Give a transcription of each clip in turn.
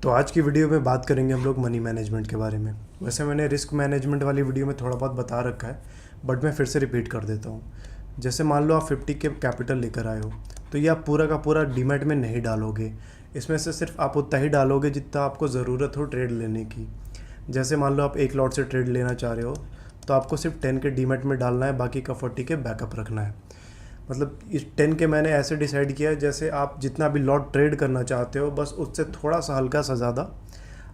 तो आज की वीडियो में बात करेंगे हम लोग मनी मैनेजमेंट के बारे में। वैसे मैंने रिस्क मैनेजमेंट वाली वीडियो में थोड़ा बहुत बता रखा है, बट मैं फिर से रिपीट कर देता हूँ। जैसे मान लो आप 50 के कैपिटल लेकर आए हो, तो ये आप पूरा का पूरा डीमैट में नहीं डालोगे। इसमें से सिर्फ आप उतना ही डालोगे जितना आपको ज़रूरत हो ट्रेड लेने की। जैसे मान लो आप एक लॉट से ट्रेड लेना चाह रहे हो, तो आपको सिर्फ 10 के डीमैट में डालना है, बाकी का 40 के बैकअप रखना है। मतलब इस 10 के मैंने ऐसे डिसाइड किया है, जैसे आप जितना भी लॉट ट्रेड करना चाहते हो बस उससे थोड़ा सा हल्का सा ज़्यादा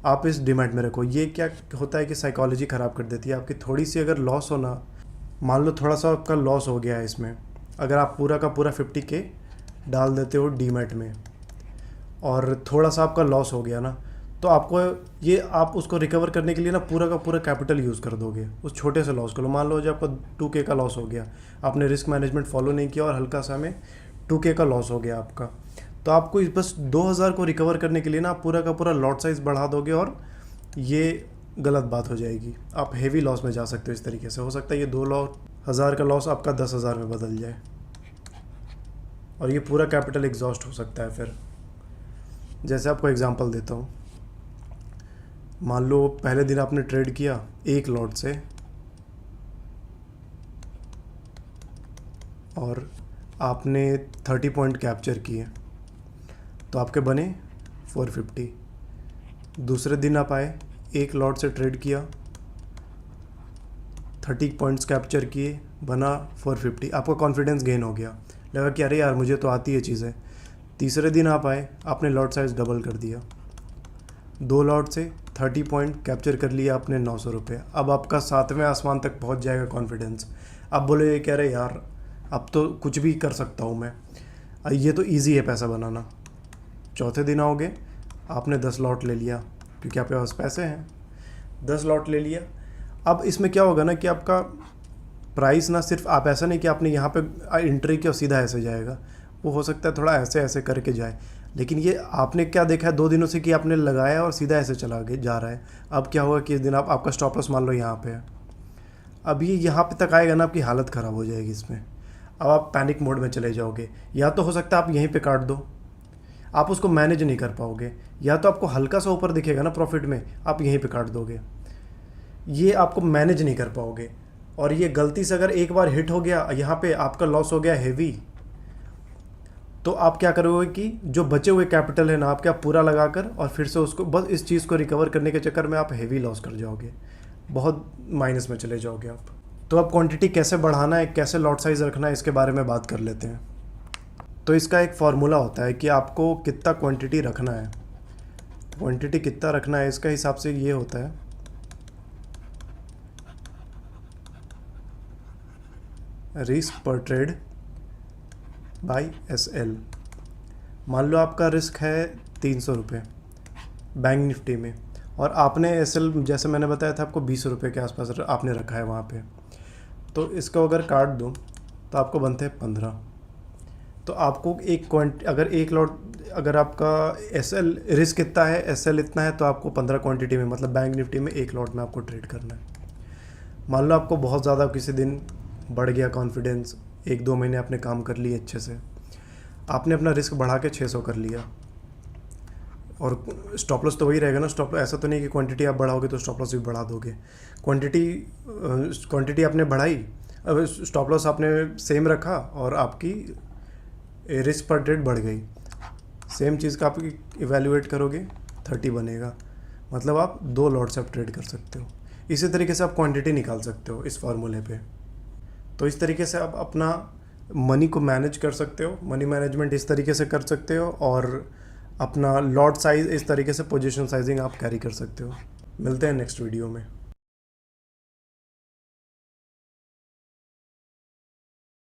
आप इस डीमैट में रखो। ये क्या होता है कि साइकोलॉजी ख़राब कर देती है आपकी। थोड़ी सी अगर लॉस हो ना, मान लो थोड़ा सा आपका लॉस हो गया है इसमें, अगर आप पूरा का पूरा 50 के डाल देते हो डीमैट में और थोड़ा सा आपका लॉस हो गया ना, तो आपको ये आप उसको रिकवर करने के लिए ना पूरा का पूरा कैपिटल यूज़ कर दोगे उस छोटे से लॉस को। लो मान लो जब आपका 2K का लॉस हो गया, आपने रिस्क मैनेजमेंट फॉलो नहीं किया और हल्का सा में 2K का लॉस हो गया आपका, तो आपको बस 2000 को रिकवर करने के लिए ना आप पूरा का पूरा लॉट साइज़ बढ़ा दोगे और ये गलत बात हो जाएगी। आप हेवी लॉस में जा सकते हो। इस तरीके से हो सकता है ये 2000 का लॉस आपका 10,000 में बदल जाए और ये पूरा कैपिटल एग्जॉस्ट हो सकता है। फिर जैसे आपको एग्जांपल देता हूँ, मान लो पहले दिन आपने ट्रेड किया एक लॉट से और आपने 30 पॉइंट कैप्चर किए, तो आपके बने 450। दूसरे दिन आप आए, एक लॉट से ट्रेड किया, 30 पॉइंट्स कैप्चर किए, बना 450। आपका कॉन्फिडेंस गेन हो गया, लगा कि अरे यार मुझे तो आती है चीज़ें। तीसरे दिन आप आए, आपने लॉट साइज़ डबल कर दिया, 2 लॉट से 30 पॉइंट कैप्चर कर लिया आपने 900 रुपये। अब आपका 7वें आसमान तक पहुंच जाएगा कॉन्फिडेंस। अब बोले ये कह रहे यार अब तो कुछ भी कर सकता हूं मैं, ये तो इजी है पैसा बनाना। चौथे दिन आओगे, आपने 10 लॉट ले लिया क्योंकि आपके पास पैसे हैं, 10 लॉट ले लिया। अब इसमें क्या होगा ना कि आपका प्राइस ना सिर्फ आप ऐसा नहीं कि आपने यहाँ पे एंट्री किया और सीधा ऐसे जाएगा, वो हो सकता है थोड़ा ऐसे ऐसे करके जाए। लेकिन ये आपने क्या देखा है 2 दिनों से कि आपने लगाया और सीधा ऐसे चला गया जा रहा है। अब क्या होगा कि इस दिन आपका स्टॉप लॉस मान लो यहाँ पे है, अब ये यहाँ पे तक आएगा ना, आपकी हालत ख़राब हो जाएगी इसमें। अब आप पैनिक मोड में चले जाओगे। या तो हो सकता है आप यहीं पे काट दो, आप उसको मैनेज नहीं कर पाओगे, या तो आपको हल्का सा ऊपर दिखेगा ना प्रॉफिट में, आप यहीं पर काट दोगे। ये आपको मैनेज नहीं कर पाओगे। और ये गलती से अगर एक बार हिट हो गया, यहाँ पर आपका लॉस हो गया हैवी, तो आप क्या करोगे कि जो बचे हुए कैपिटल है ना आपके, आप पूरा लगाकर और फिर से उसको बस इस चीज़ को रिकवर करने के चक्कर में आप हेवी लॉस कर जाओगे, बहुत माइनस में चले जाओगे आप। तो अब क्वांटिटी कैसे बढ़ाना है, कैसे लॉट साइज़ रखना है, इसके बारे में बात कर लेते हैं। तो इसका एक फार्मूला होता है कि आपको कितना क्वांटिटी रखना है। क्वांटिटी कितना रखना है इसका हिसाब से ये होता है रिस्क पर ट्रेड बाई SL। मान लो आपका रिस्क है 300 रुपये बैंक निफ्टी में, और आपने SL जैसे मैंने बताया था आपको 20 रुपये के आसपास आपने रखा है वहाँ पे। तो इसको अगर काट दो तो आपको बनते हैं 15। तो आपको अगर एक लॉट, अगर आपका SL रिस्क इतना है, SL इतना है, तो आपको 15 क्वांटिटी में, मतलब बैंक निफ्टी में एक लॉट में आपको ट्रेड करना है। मान लो आपको बहुत ज़्यादा किसी दिन बढ़ गया कॉन्फिडेंस, 1-2 महीने आपने काम कर लिए अच्छे से, आपने अपना रिस्क बढ़ा के 600 कर लिया, और स्टॉप लॉस तो वही रहेगा ना। स्टॉप लॉस ऐसा तो नहीं कि क्वांटिटी आप बढ़ाओगे तो स्टॉप लॉस भी बढ़ा दोगे। क्वांटिटी आपने बढ़ाई, अब स्टॉप लॉस आपने सेम रखा और आपकी रिस्क पर ट्रेड बढ़ गई। सेम चीज़ का आप इवेल्युएट करोगे 30 बनेगा, मतलब आप 2 लॉट से आप ट्रेड कर सकते हो। इसी तरीके से आप क्वांटिटी निकाल सकते हो इस फार्मूले पे। तो इस तरीके से आप अपना मनी को मैनेज कर सकते हो, मनी मैनेजमेंट इस तरीके से कर सकते हो, और अपना लॉट साइज़ इस तरीके से पोजीशन साइजिंग आप कैरी कर सकते हो। मिलते हैं नेक्स्ट वीडियो में।